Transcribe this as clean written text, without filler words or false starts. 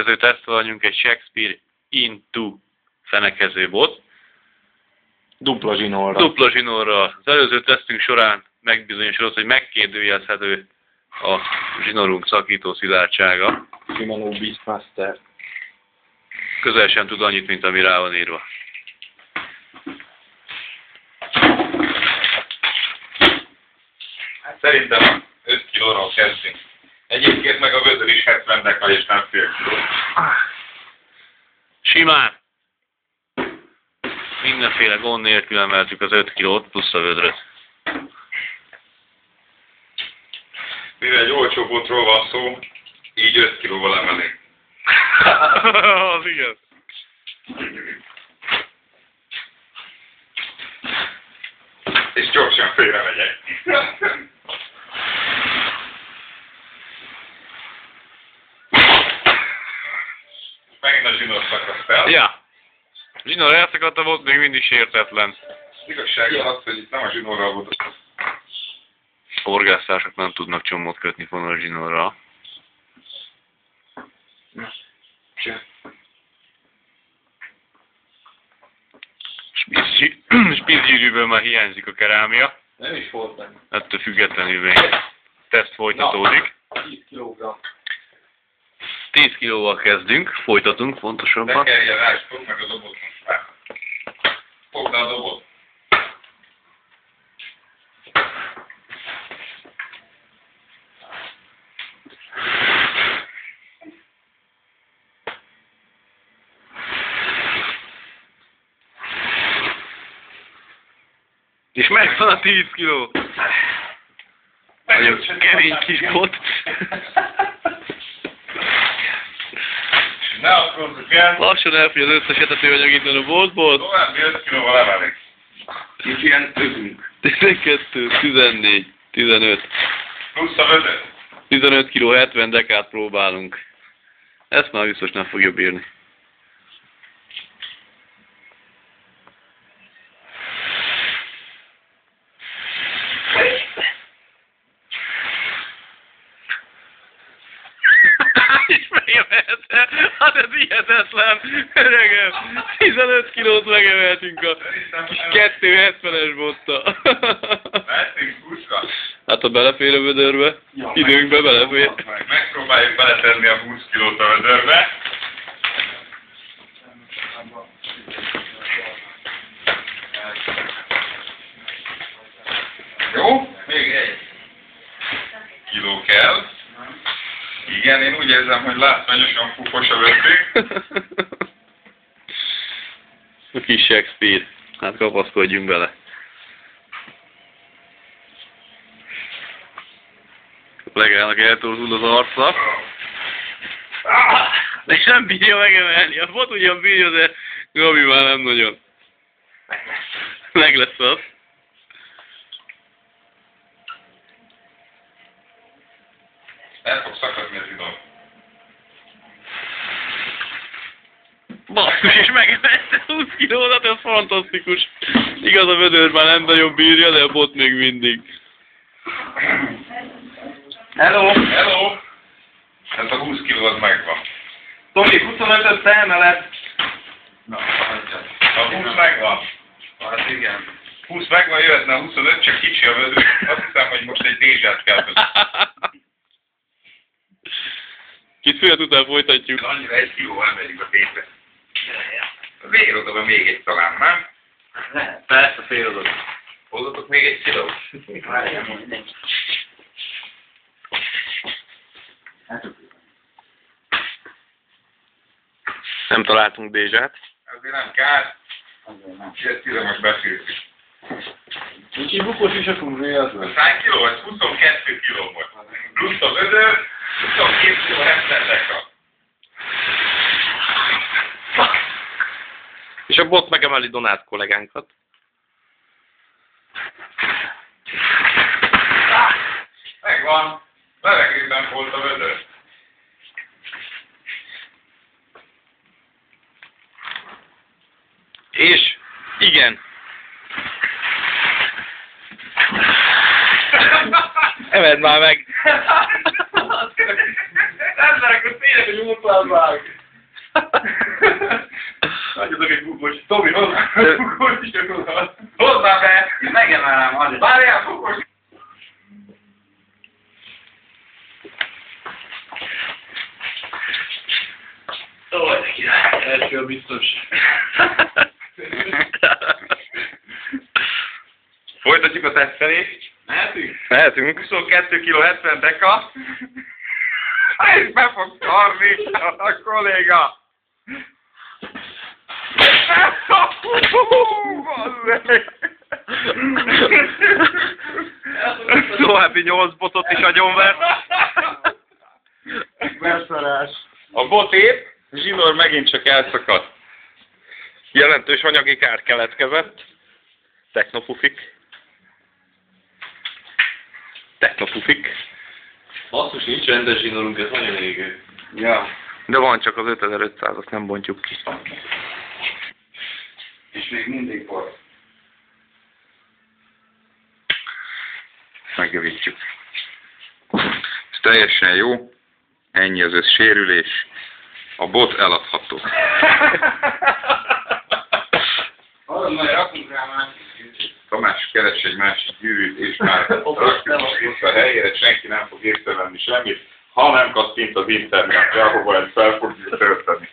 következő tesztről vagyunk, egy Shakespeare Into fenekező bot. Dupla zsinórra. Dupla zsinórra. Az előző tesztünk során megbizonyosodott, hogy megkérdőjelezhető a zsinórunk szakító szilárdsága. Shimano Beastmaster. Közel sem tud annyit, mint ami rá van írva. Szerintem 5 kilóról kezdünk. Egyébként meg a vödör is 70 deka és nem fél kiló. Simán! Mindenféle gond nélkül emeltük az 5 kilót plusz a vödröt. Mivel egy olcsó botról van szó, így 5 kilóval emelik. Az igaz. És gyorsan félre megyek. Megint a zsinór szakadt el. Ja. Zsinór elszakadt, a bot még mindig sértetlen. Igazság az, hogy itt nem a zsinórral volt. Horgásztársak nem tudnak csomót kötni fonos zsinórral. Spízgyűrűből már hiányzik a kerámia. Nem is volt benne. Ettől függetlenül még teszt folytatódik. 10 kg. 10 kilóval kezdünk, folytatunk pontosabban. Ne kelljen rá, és fogd meg a dobot most már. Fogd a dobot. És megvan a 10 kiló! Nagyon kemény kis bot. Ne akarod kell. Lassan elfogy az összes etetőanyag innen a boltból. További 5 kilóval emelik. Kicsi ilyen özünk. 12, 14, 15. Plusz a vödör. 15 kg 70 dekát próbálunk. Ezt már biztos nem fogja bírni. És megemelte! Hát ez hihetetlen! Öregem! 15 kilót megemeltünk a kis 270-es botta. Mehetünk buszra. Hát ha belefér a vödörbe, Ja, időnkbe belefér. Megpróbáljuk beletenni a 20 kilót a vödörbe. Jó? Még egy kiló kell. Igen, én úgy érzem, hogy látványosan fufos a vödrünk. A kis Shakespeare. Hát kapaszkodjunk bele. A legállnak eltorzul az arca. És nem bírja megemelni. A bot ugyan bírja, de Gabi már nem nagyon. Meg lesz az. El fog szakadni az idon. Basszus, és megemelte 20 kilót, ez fantasztikus. Igaz, a vödör már nem nagyon bírja, de a bot még mindig. Hello! Hello! Ez a 20 kiló az megvan. Tomi, 25-öt te emeled. Na, a 20 megvan. Hát igen. 20 megvan, jöhetne a 25, csak kicsi a vödör. Azt hiszem, hogy most egy dézsát kell vezetni. Kit főt után folytatjuk. Annyira 1 kiló emeljük a tétre. A vérodobban még egy talán, nem? Persze, félodod. Hozzatok még 1 kilót? Nem találtunk dézsát. Azért nem kár. És ezt ide most beszéltük. Kicsi bukós is a fúrni az volt. Hány kiló? Ez 22 kiló volt. Plusz a vödör, 22 kiló 70 deka. És a bot megemeli Donát kollégánkat. Megvan. Levegőben volt a vödör. És igen. Emeld már meg! Emberek, hogy tényleg, hogy útlázzák. Adjatok egy bukos. Tomi, hozzá a bukos is oda. Hozzá be! Megemelem, azért. Várjál, fokos! Ó, de király. Első biztos. Folytatjuk a tesztelést. Mehetünk? Mehetünk. 22 kg 70 deka. És be fog szarni a kolléga. További 8 botot is agyonvert. Verszarás. A botép, zsinór megint csak elszakadt. Jelentős anyagi kár keletkezett. Technopufik. Technopufik. Basszus, nincs rendes zsinórunk, ez nagyon égő. Ja. De van csak az 5500, azt nem bontjuk ki. És még mindig bor. Megjavítjuk. Ez teljesen jó. Ennyi az összsérülés. A bot eladható. Arra majd rakunk rá másik. Tamás keres egy másik gyűrűt, és már rakjuk vissza a helyére, senki nem fog észrevenni semmit, ha nem kattint az internetre, ahova ezt fel fogjuk tölteni.